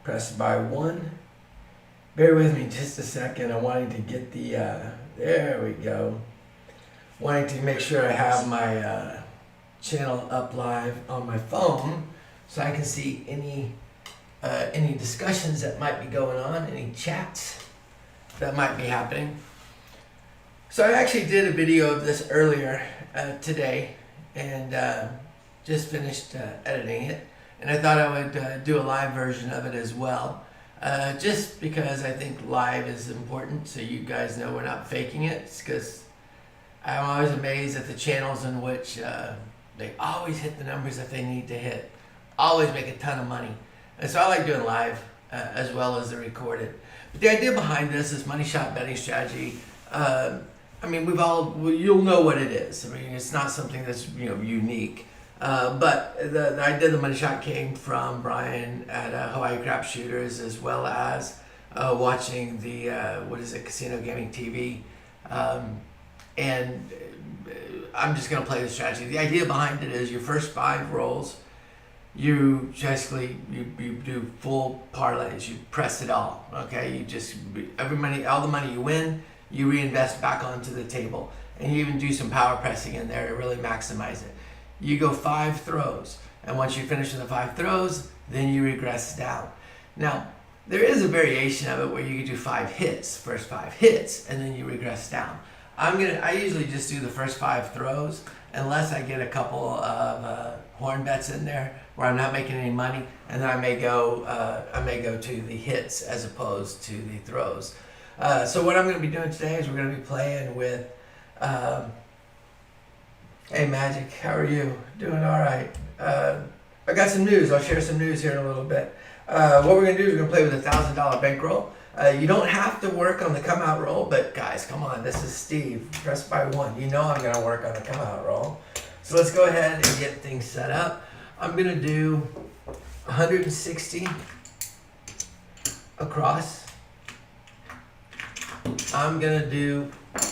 Press by 1. Bear with me just a second. I'm wanting to get the, there we go. Wanting to make sure I have my channel up live on my phone so I can see any discussions that might be going on, any chats that might be happening. So I actually did a video of this earlier today and just finished editing it. And I thought I would do a live version of it as well. Just because I think live is important so you guys know we're not faking it. It's because I'm always amazed at the channels in which they always hit the numbers that they need to hit. Always make a ton of money. And so I like doing live as well as the recorded. But the idea behind this is money shot betting strategy. I mean, you'll know what it is. I mean, it's not something that's unique. But the idea of the money shot came from Brian at Hawaii Crap Shooters, as well as watching the Casino Gaming TV. And I'm just going to play the strategy. The idea behind it is your first 5 rolls, you basically you do full parlays. You press it all. Okay, you just all the money you win, you reinvest back onto the table, and you even do some power pressing in there to really maximize it. You go 5 throws, and once you finish with the 5 throws, then you regress down. Now, there is a variation of it where you can do 5 hits, first 5 hits, and then you regress down. I usually just do the first 5 throws, unless I get a couple of horn bets in there where I'm not making any money, and then I may go to the hits as opposed to the throws. So what I'm going to be doing today is we're going to be playing with. Hey Magic, how are you? Doing all right. I got some news. I'll share some news here in a little bit. What we're going to do is we're going to play with a $1,000 bankroll. You don't have to work on the come out roll, but guys, come on. This is Steve. Press by 1. You know I'm going to work on the come out roll. So let's go ahead and get things set up. I'm going to do 160 across. I'm going to do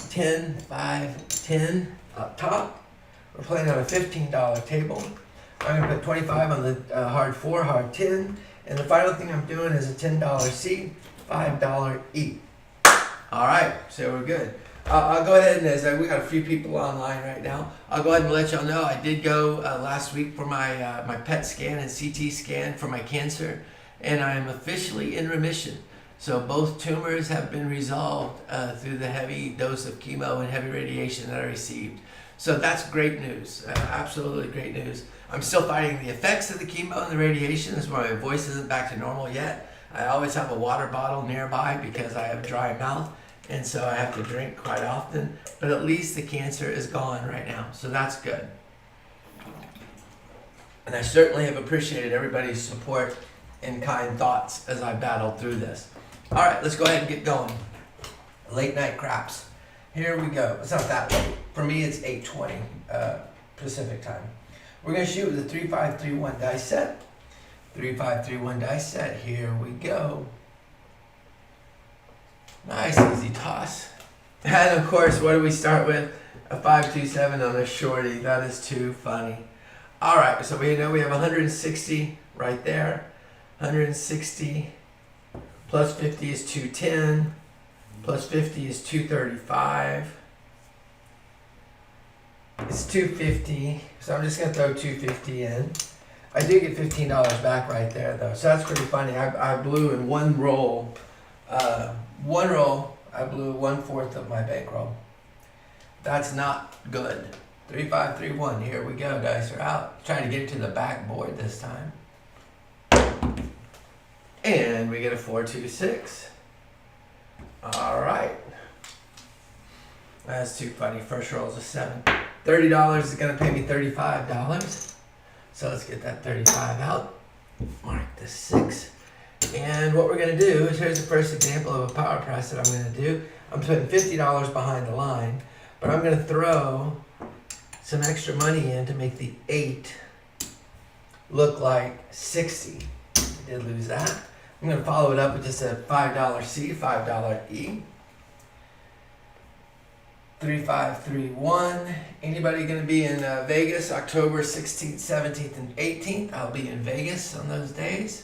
10, 5, 10 up top. We're playing on a $15 table. I'm going to put 25 on the hard 4, hard 10. And the final thing I'm doing is a $10 C, $5 E. All right, so we're good. I'll go ahead and, as we got a few people online right now, I'll go ahead and let y'all know I did go last week for my my PET scan and CT scan for my cancer, and I am officially in remission. So both tumors have been resolved through the heavy dose of chemo and heavy radiation that I received. So that's great news, absolutely great news. I'm still fighting the effects of the chemo and the radiation. This is why my voice isn't back to normal yet. I always have a water bottle nearby because I have dry mouth, and so I have to drink quite often. But at least the cancer is gone right now, so that's good. And I certainly have appreciated everybody's support and kind thoughts as I battled through this. All right, let's go ahead and get going. Late night craps. Here we go. It's not that late. For me, it's 8:20 Pacific time. We're going to shoot with a 3-5-3-1 dice set. 3-5-3-1 dice set. Here we go. Nice, easy toss. And of course, what do we start with? A 5-2-7 on a shorty. That is too funny. All right, so we know we have 160 right there. 160 plus 50 is 210. Plus 50 is 235. It's 250, so I'm just going to throw 250 in. I do get $15 back right there, though, so that's pretty funny. I blew in one roll. I blew 1/4 of my bankroll. That's not good. 3-5-3-1. Here we go. Dice are out. Trying to get it to the backboard this time. And we get a 4-2-6. All right. That's too funny. First roll is a 7. $30 is going to pay me $35. So let's get that 35 out. Mark the 6. And what we're going to do is, here's the first example of a power press that I'm going to do. I'm putting $50 behind the line, but I'm going to throw some extra money in to make the 8 look like 60. I did lose that. I'm going to follow it up with just a $5 C, $5 E. 3-5-3-1. Anybody going to be in Vegas October 16th, 17th, and 18th? I'll be in Vegas on those days.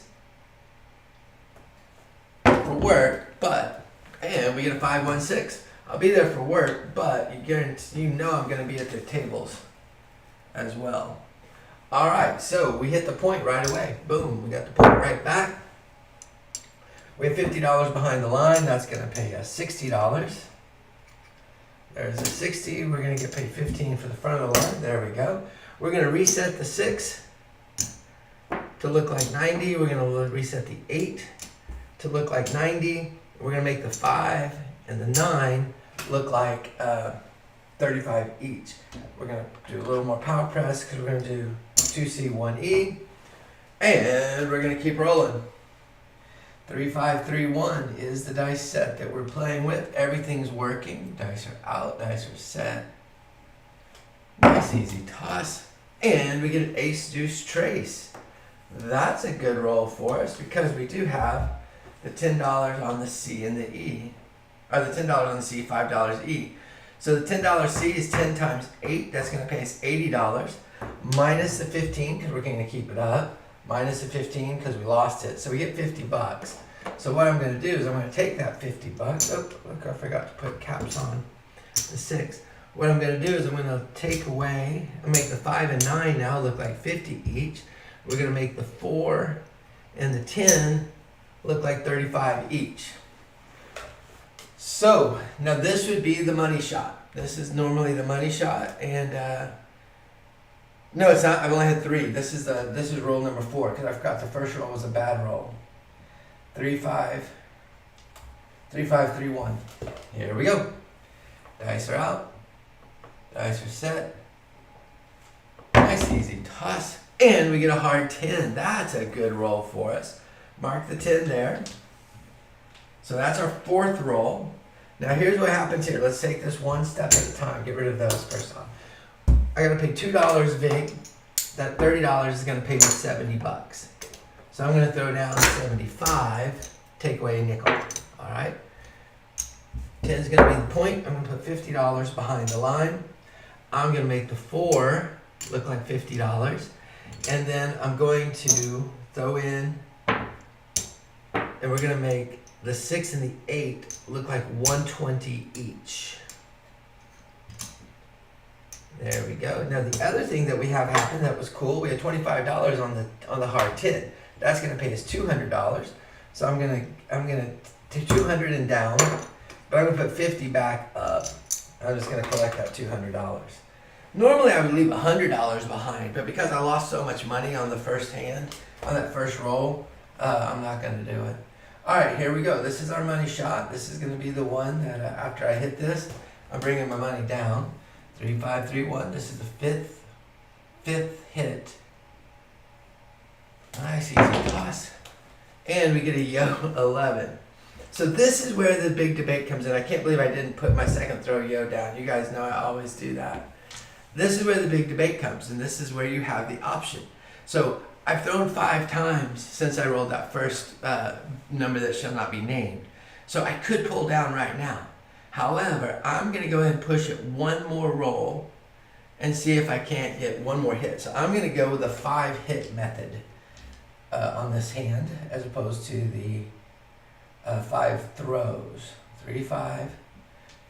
for work, and we get a 516. I'll be there for work, but you know I'm going to be at the tables as well. All right, so we hit the point right away. Boom, we got the point right back. We have $50 behind the line. That's going to pay us $60. There's a 60. We're going to get paid 15 for the front of the line. There we go. We're going to reset the 6 to look like 90. We're going to reset the 8 to look like 90. We're going to make the 5 and the 9 look like 35 each. We're going to do a little more power press because we're going to do 2C, 1E. And we're going to keep rolling. 3, 5, 3, 1 is the dice set that we're playing with. Everything's working. Dice are out. Dice are set. Nice easy toss. And we get an ace deuce trace. That's a good roll for us because we do have the $10 on the C and the E. Or the $10 on the C, $5 E. So the $10 C is 10 times 8. That's going to pay us $80. Minus the 15 because we're going to keep it up. Minus the 15 because we lost it. So we get $50. So what I'm going to do is I'm going to take that $50. Oh, look, I forgot to put caps on the 6. What I'm going to do is I'm going to take away, and make the 5 and 9 now look like 50 each. We're going to make the 4 and the 10 look like 35 each. So now this would be the money shot. This is normally the money shot, and no, it's not. I've only had 3. This is roll number 4 because I forgot the first roll was a bad roll. 3, 5, 3, 5, 3, 1. Here we go. Dice are out. Dice are set. Nice easy toss. And we get a hard 10. That's a good roll for us. Mark the 10 there. So that's our 4th roll. Now here's what happens here. Let's take this one step at a time. Get rid of those first off. I gotta pay $2 VIG. That $30 is gonna pay me $70. So I'm gonna throw down 75, take away a nickel. All right. 10 is gonna be the point. I'm gonna put $50 behind the line. I'm gonna make the 4 look like $50. And then I'm going to throw in, and we're gonna make the 6 and the 8 look like 120 each. There we go. Now the other thing that we have happen that was cool, we had $25 on the hard 10. That's gonna pay us $200. So I'm gonna take 200 and down, but I'm gonna put 50 back up. I'm just gonna collect that $200. Normally I would leave $100 behind, but because I lost so much money on the first hand, on that first roll, I'm not gonna do it. All right, here we go. This is our money shot. This is gonna be the one that after I hit this, I'm bringing my money down. 3, 5, 3, 1. This is the fifth hit. Nice easy toss. And we get a yo 11. So this is where the big debate comes in. I can't believe I didn't put my second throw yo down. You guys know I always do that. This is where the big debate comes, and this is where you have the option. So I've thrown 5 times since I rolled that first number that shall not be named. So I could pull down right now. However, I'm going to go ahead and push it one more roll and see if I can't get one more hit. So I'm going to go with the 5 hit method on this hand as opposed to the 5 throws. 3, 5,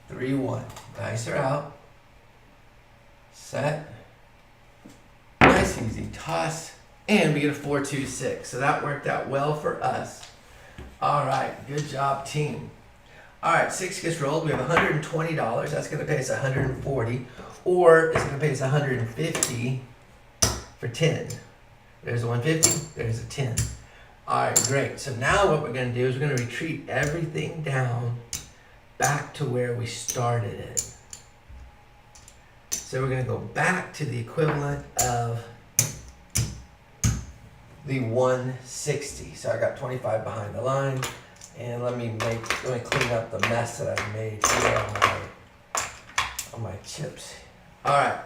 3, 1. Dice are out. Set. Nice easy toss. And we get a 4, 2, 6. So that worked out well for us. All right. Good job, team. All right, 6 gets rolled. We have $120. That's going to pay us $140, or it's going to pay us $150 for 10. There's a 150. There's a 10. All right, great. So now what we're going to do is we're going to retreat everything down back to where we started it. So we're going to go back to the equivalent of the 160. So I got 25 behind the line. And let me clean up the mess that I made here on my chips. All right.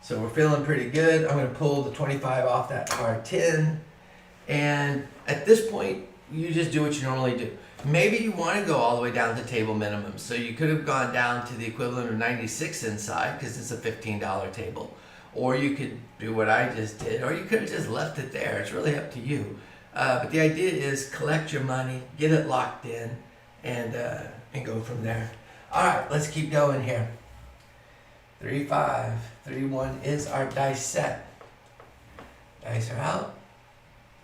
So we're feeling pretty good. I'm going to pull the 25 off that hard 10. And at this point, you just do what you normally do. Maybe you want to go all the way down to table minimum. So you could have gone down to the equivalent of 96 inside because it's a $15 table. Or you could do what I just did. Or you could have just left it there. It's really up to you. But the idea is collect your money, get it locked in, and go from there. All right, let's keep going here. 3, 5, 3, 1 is our dice set. Dice are out.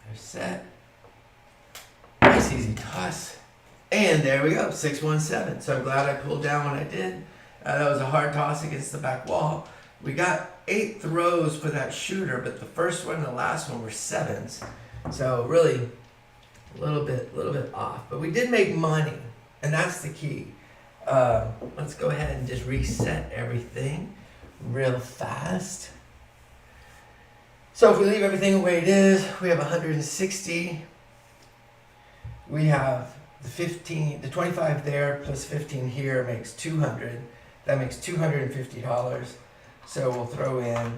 They're set. Nice easy toss. And there we go, 6, 1, 7. So I'm glad I pulled down when I did. That was a hard toss against the back wall. We got 8 throws for that shooter, but the first one and the last one were 7s. So really, a little bit off. But we did make money, and that's the key. Let's go ahead and just reset everything real fast. So if we leave everything the way it is, we have 160. We have the 25 there plus 15 here makes 200. That makes $250. So we'll throw in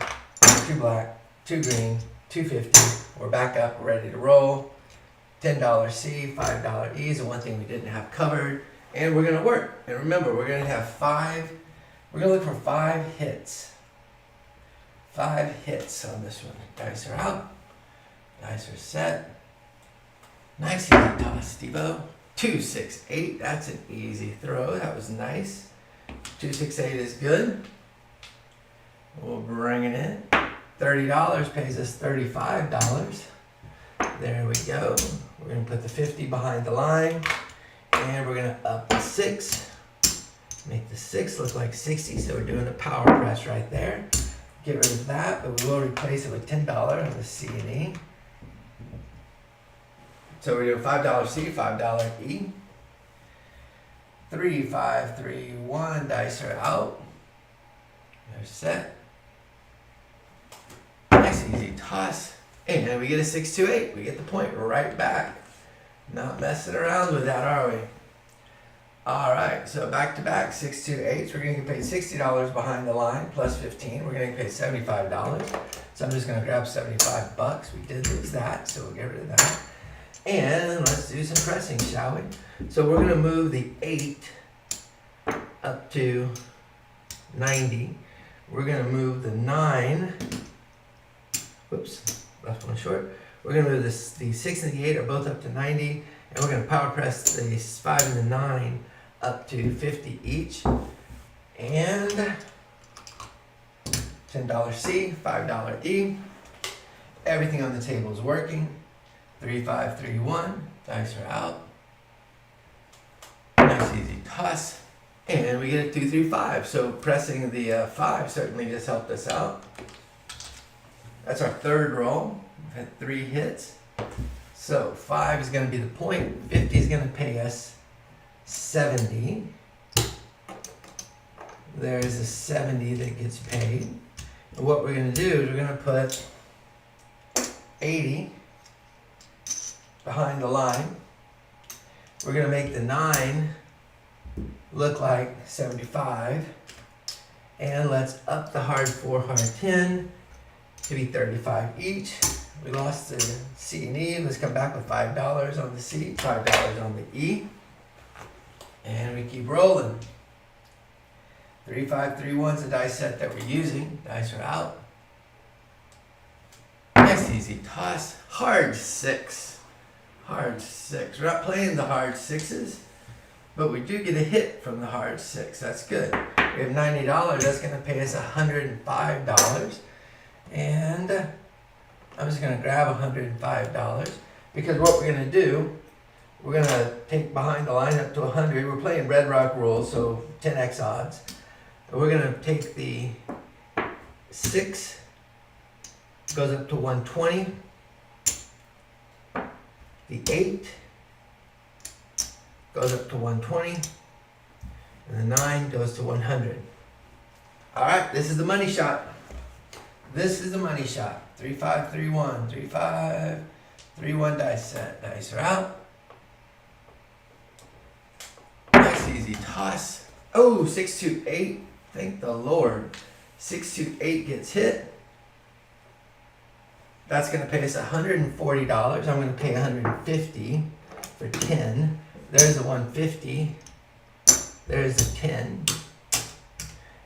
2 black, 2 green, 250. We're back up, we're ready to roll. $10 C, $5 E is the one thing we didn't have covered. And we're gonna work. And remember, we're gonna have 5, we're gonna look for 5 hits. 5 hits on this one. Dice are out. Dice are set. Nice easy toss, Steve-O. 2, 6, 8. That's an easy throw. That was nice. 2, 6, 8 is good. We'll bring it in. $30 pays us $35. There we go. We're going to put the 50 behind the line. And we're going to up the 6. Make the 6 look like 60. So we're doing a power press right there. Get rid of that, but we will replace it with $10 on the C and E. So we're doing $5 C, $5 E. 3, 5, 3, 1. Dice are out. They're set. Nice easy toss. And we get a 6, 2, 8. We get the point right back. Not messing around with that, are we? Alright, so back to back, 6, 2, 8. We're going to get paid $60 behind the line, plus 15. We're going to get paid $75. So I'm just going to grab $75. We did lose that, so we'll get rid of that. And let's do some pressing, shall we? So we're going to move the 8 up to 90. We're going to move the 9. Whoops, left one short. We're going to move the 6 and the 8 are both up to 90. And we're going to power press the 5 and the 9 up to 50 each. And $10 C, $5 E. Everything on the table is working. 3, 5, 3, 1. Dice are out. Nice easy toss. And we get a 2, 3, 5. So pressing the 5 certainly just helped us out. That's our third roll. We've had 3 hits. So 5 is going to be the point. 50 is going to pay us 70. There's a 70 that gets paid. And what we're going to do is we're going to put 80 behind the line. We're going to make the 9 look like 75. And let's up the hard 4, hard 10 to be 35 each. We lost the C and E. Let's come back with $5 on the C, $5 on the E. And we keep rolling. 3, 5, 3, 1's the dice set that we're using. Dice are out. Nice easy toss. Hard 6. Hard 6. We're not playing the hard 6s, but we do get a hit from the hard 6. That's good. We have $90. That's going to pay us $105. And I'm just going to grab $105 because what we're going to do, we're going to take behind the line up to 100. We're playing Red Rock rules, so 10x odds. And we're going to take the 6, goes up to 120. The 8 goes up to 120. And the 9 goes to 100. All right, this is the money shot. This is the money shot. 3, 5, 3, 1. 3, 5, 3, 1 dice set. Dice are out. Nice easy toss. Oh, 6, 2, 8. Thank the Lord. 6, 2, 8 gets hit. That's going to pay us $140. I'm going to pay $150 for 10. There's the 150. There's the 10.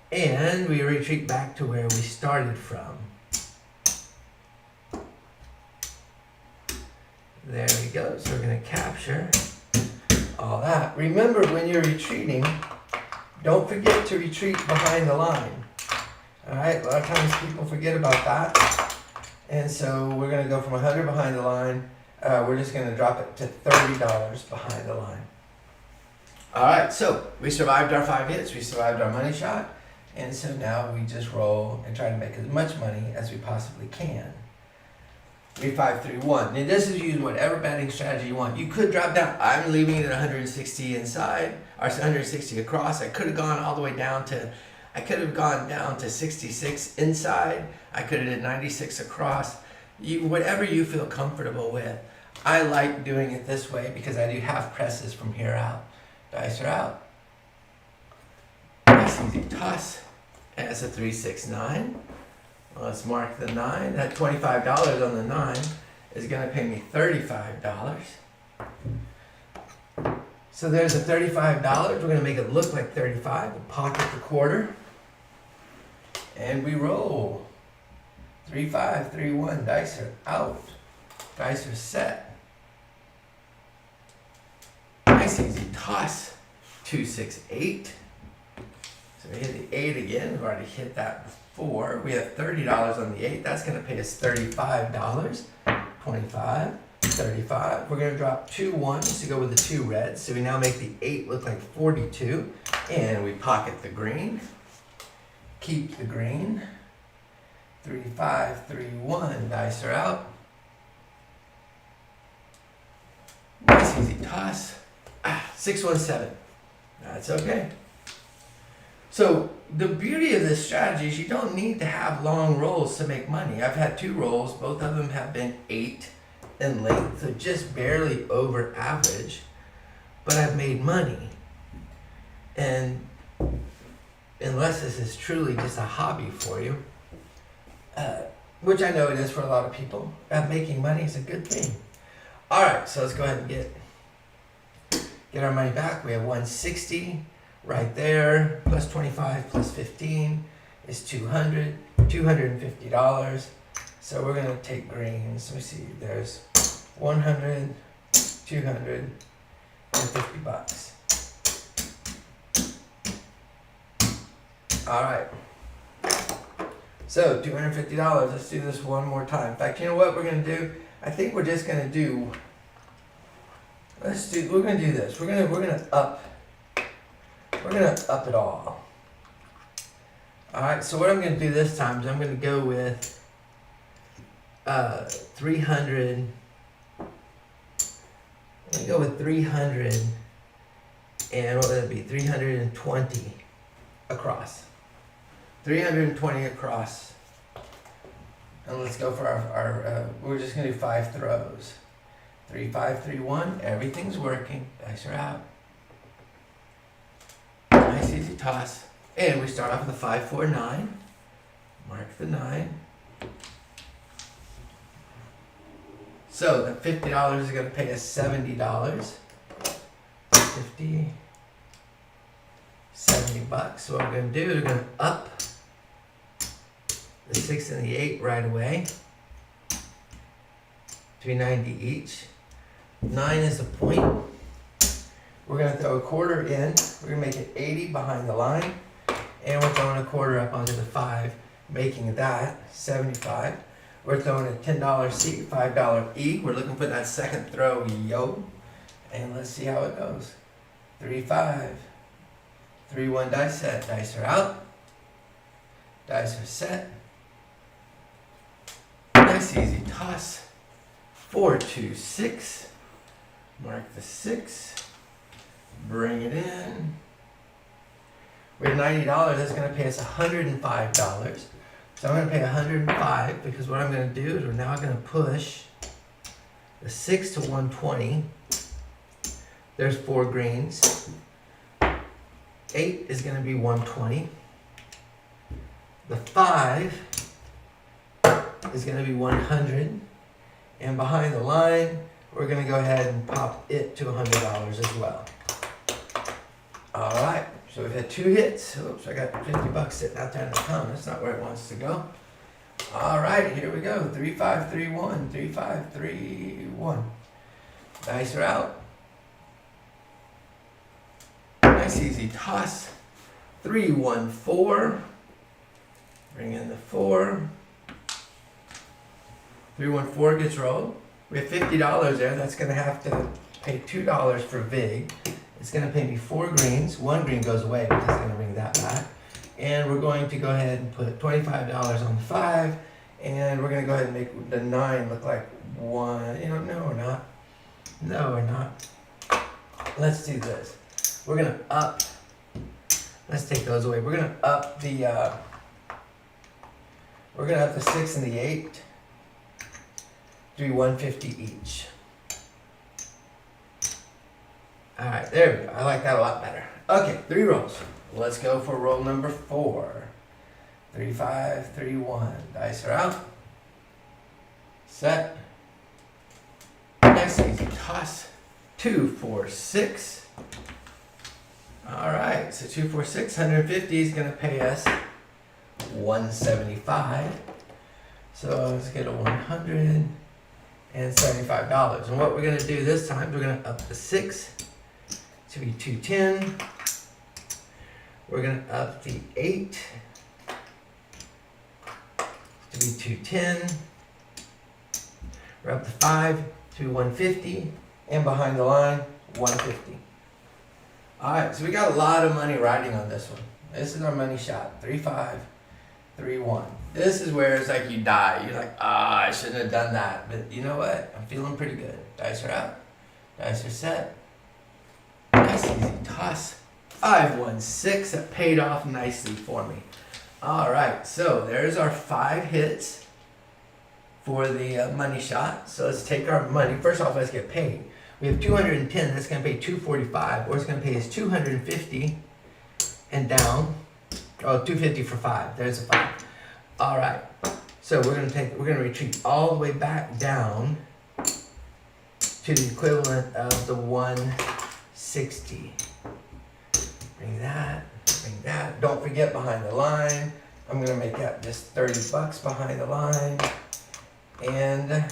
And we retreat back to where we started from. There we go. So we're going to capture all that. Remember, when you're retreating, don't forget to retreat behind the line. All right, a lot of times people forget about that. And so we're going to go from 100 behind the line. We're just going to drop it to $30 behind the line. All right, so we survived our 5 hits. We survived our money shot. And so now we just roll and try to make as much money as we possibly can. 3, 5, 3, 1. Now this is use whatever betting strategy you want. You could drop down. I'm leaving it at 160 inside, or 160 across. I could have gone all the way down to, I could have gone down to 66 inside. I could have did 96 across. Whatever you feel comfortable with. I like doing it this way because I do half presses from here out. Dice are out. Nice easy toss. And it's a 3, 6, 9. Well, let's mark the 9. That $25 on the 9 is going to pay me $35. So there's a $35. We're going to make it look like 35. We'll pocket the quarter. And we roll. 3, 5, 3, 1. Dice are out. Dice are set. Nice easy toss. 2, 6, 8. So we hit the 8 again. We've already hit that before. We have $30 on the 8. That's going to pay us $35. 25, 35. We're going to drop 2 1s to go with the 2 reds. So we now make the 8 look like 42. And we pocket the green. Keep the green. 3, 5, 3, 1. Dice are out. Nice easy toss. 6, 1, 7. That's okay. So the beauty of this strategy is you don't need to have long rolls to make money. I've had 2 rolls. Both of them have been 8 in length, so just barely over average. But I've made money. And unless this is truly just a hobby for you, which I know it is for a lot of people, making money is a good thing. All right, so let's go ahead and get our money back. We have 160 right there, plus 25 plus 15 is 200, $250. So we're gonna take greens. Let me see, there's 100, 200, and $50. All right. So $250. Let's do this one more time. In fact, you know what we're gonna do? I think we're just gonna do. We're gonna do this. We're gonna up it all. All right. So what I'm gonna do this time is I'm gonna go with 300. I'm gonna go with 300, and what would that be? 320 across. 320 across. And let's go for our we're just gonna do 5 throws. 3, 5, 3, 1. Everything's working. Dice are out. Nice easy toss. And we start off with a 5, 4, 9. Mark the 9. So the $50 is gonna pay us $70. 50, $70. So what we're gonna do is we're gonna up the 6 and the 8 right away. 390 each. 9 is the point. We're gonna throw a quarter in. We're gonna make it 80 behind the line. And we're throwing a quarter up onto the 5, making that 75. We're throwing a $10 C, $5 E. We're looking for that second throw, yo. And let's see how it goes. 3, 5. 3, 1, dice set. Dice are out. Dice are set. Nice easy toss. 4, 2, 6. Mark the 6. Bring it in. We have $90. That's going to pay us $105. So I'm going to pay $105 because what I'm going to do is we're now going to push the 6 to 120. There's 4 greens. 8 is going to be 120. The 5 is going to be 100. And behind the line, we're going to go ahead and pop it to $100 as well. All right, so we've had 2 hits. Oops, I got $50 sitting out there in the thumb. That's not where it wants to go. All right, here we go. 3, 5, 3, 1. 3, 5, 3, 1. Dice are out. Nice easy toss. 3, 1, 4. Bring in the 4. 3, 1, 4 gets rolled. We have $50 there. That's going to have to pay $2 for vig. It's going to pay me 4 greens. 1 green goes away, but it's going to bring that back. And we're going to go ahead and put $25 on the 5. And we're going to go ahead and make the 9 look like 1. You know, no, we're not. No, we're not. Let's do this. We're going to up. Let's take those away. We're going to up the 6 and the 8. Do 150 each. All right, there we go. I like that a lot better. Okay, 3 rolls. Let's go for roll number 4. 3, 5, 3, 1. Dice are out. Set. Nice easy toss. 2, 4, 6. All right, so 2, 4, 6. 150 is going to pay us $175. So let's get a $175. And what we're going to do this time, we're going to up the 6 to be 210. We're going to up the 8 to be 210. We're up the 5 to 150. And behind the line, 150. All right, so we got a lot of money riding on this one. This is our money shot. 3, 5, 3, 1. This is where it's like you die. You're like, I shouldn't have done that. But you know what? I'm feeling pretty good. Dice are out. Dice are set. Nice easy toss. 5, 1, 6. That paid off nicely for me. All right, so there's our 5 hits for the money shot. So let's take our money. First off, let's get paid. We have 210. That's going to pay 245. Or it's going to pay us 250 and down. Oh, 250 for 5. There's a 5. All right. So we're going to retreat all the way back down to the equivalent of the 160. Bring that. Don't forget behind the line. I'm going to make that just $30 behind the line. And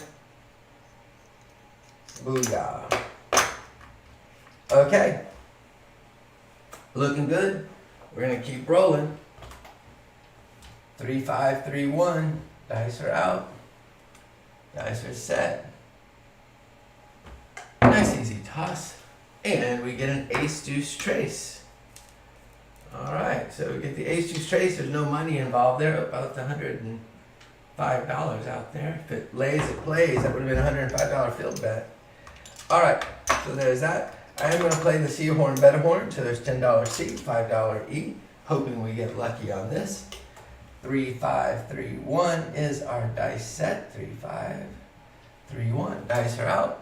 booyah. Okay. Looking good. We're going to keep rolling. 3, 5, 3, 1. Dice are out. Dice are set. Nice easy toss. And we get an ace deuce trace. Alright, so we get the ace deuce trace. There's no money involved there. About $105 out there. If it lays, it plays. That would have been a $105 field bet. Alright, so there's that. I am going to play the C horn, bet horn. So there's $10 C, $5 E. Hoping we get lucky on this. 3, 5, 3, 1 is our dice set. 3, 5, 3, 1. Dice are out.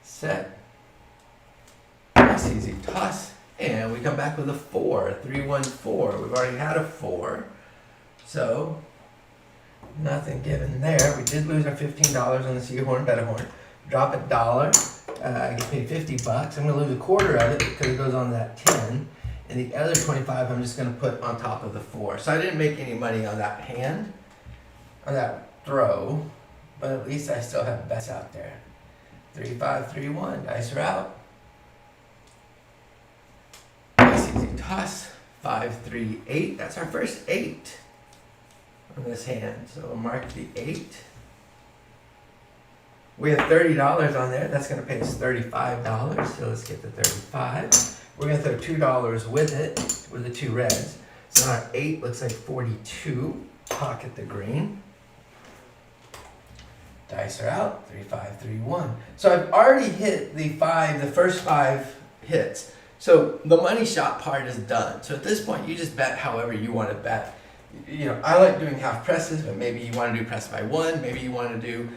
Set. Nice easy toss. And we come back with a 4. 3, 1, 4. We've already had a 4. So nothing given there. We did lose our $15 on the C horn, bet horn. Drop $1. I get paid $50. I'm going to lose a quarter of it because it goes on that 10. And the other 25 I'm just going to put on top of the 4. So I didn't make any money on that hand, on that throw, but at least I still have bets out there. 3, 5, 3, 1. Dice are out. Nice easy toss. 5, 3, 8. That's our first 8 on this hand. So we'll mark the 8. We have $30 on there. That's going to pay us $35. So let's get the 35. We're going to throw $2 with it, with the 2 reds. So our 8 looks like 42. Pocket the green. Dice are out. 3, 5, 3, 1. So I've already hit the first 5 hits. So the money shot part is done. So at this point, you just bet however you want to bet. You know, I like doing half presses, but maybe you want to do press by 1. Maybe you want to do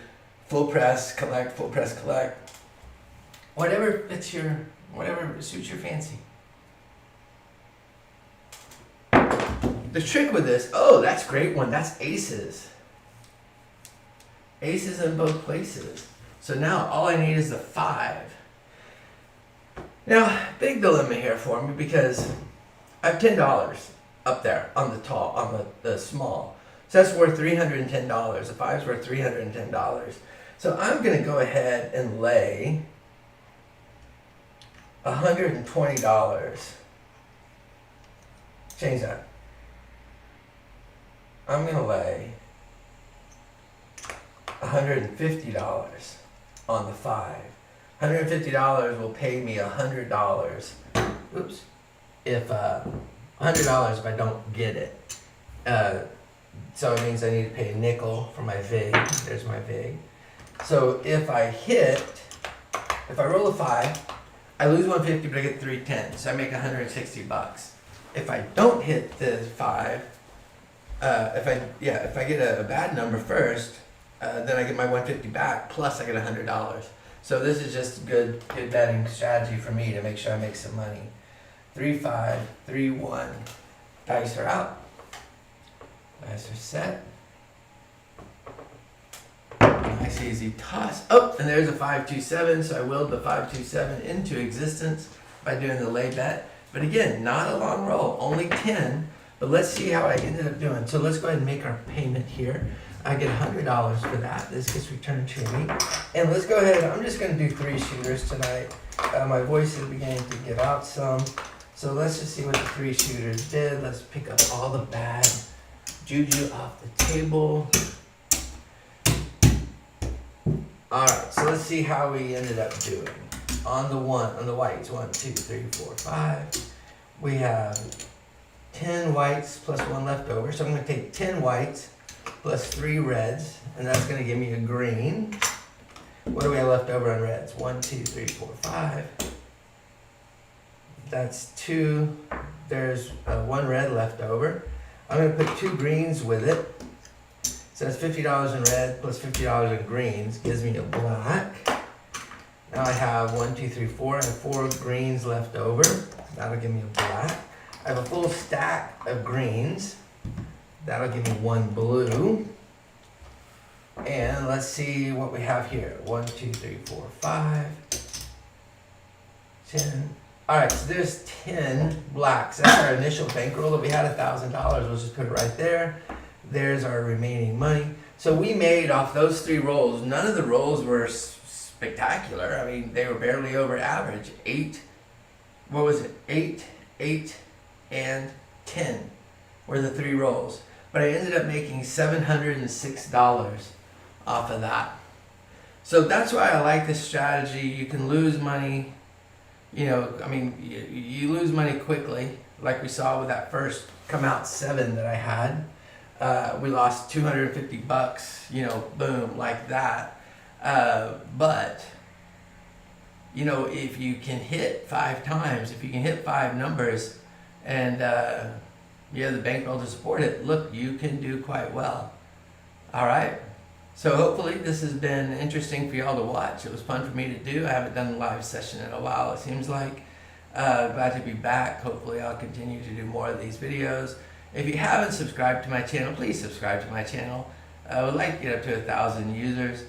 full press, collect, full press, collect. Whatever suits your fancy. The trick with this, oh, that's a great one. That's aces. Aces in both places. So now all I need is the 5. Now, big dilemma here for me because I have $10 up there on the small. So that's worth $310. The 5's worth $310. So I'm going to go ahead and lay $120. Change that. I'm going to lay $150 on the 5. $150 will pay me $100. Oops. If $100 if I don't get it. So it means I need to pay a nickel for my vig. There's my vig. So if I roll a 5, I lose 150, but I get 310. So I make $160. If I don't hit the 5, if I get a bad number first, then I get my 150 back, plus I get $100. So this is just good betting strategy for me to make sure I make some money. 3-5, 3-1. Dice are out. Dice are set. Nice easy toss. Oh, and there's a 5-2-7. So I willed the 5-2-7 into existence by doing the lay bet. But again, not a long roll, only 10. But let's see how I ended up doing. So let's go ahead and make our payment here. I get $100 for that. This gets returned to me. And let's go ahead. I'm just going to do 3 shooters tonight. My voice is beginning to give out some. So let's just see what the 3 shooters did. Let's pick up all the bad juju off the table. Alright, so let's see how we ended up doing. On the whites, 1, 2, 3, 4, 5. We have 10 whites plus 1 left over. So I'm going to take 10 whites plus 3 reds, and that's going to give me a green. What do we have left over on reds? 1, 2, 3, 4, 5. That's 2. There's 1 red left over. I'm going to put 2 greens with it. So that's $50 in red plus $50 in greens. Gives me a black. Now I have 1, 2, 3, 4. I have 4 greens left over. That'll give me a black. I have a full stack of greens. That'll give me 1 blue. And let's see what we have here. 1, 2, 3, 4, 5. 10. Alright, so there's 10 blacks. That's our initial bankroll that we had, $1,000. We'll just put it right there. There's our remaining money. So we made off those 3 rolls. None of the rolls were spectacular. I mean, they were barely over average. 8, what was it? 8, 8, and 10 were the 3 rolls. But I ended up making $706 off of that. So that's why I like this strategy. You can lose money, you know, I mean, you lose money quickly, like we saw with that first come out 7 that I had. We lost $250, you know, boom, like that. But, you know, if you can hit 5 times, if you can hit 5 numbers, and you have the bankroll to support it, look, you can do quite well. All right. So hopefully this has been interesting for y'all to watch. It was fun for me to do. I haven't done a live session in a while, it seems like. Glad to be back. Hopefully I'll continue to do more of these videos. If you haven't subscribed to my channel, please subscribe to my channel. I would like to get up to 1,000 users.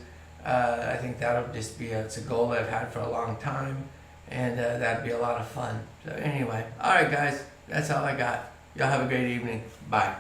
I think that'll just be it's a goal that I've had for a long time, and that'd be a lot of fun. So anyway, all right guys, that's all I got. Y'all have a great evening. Bye.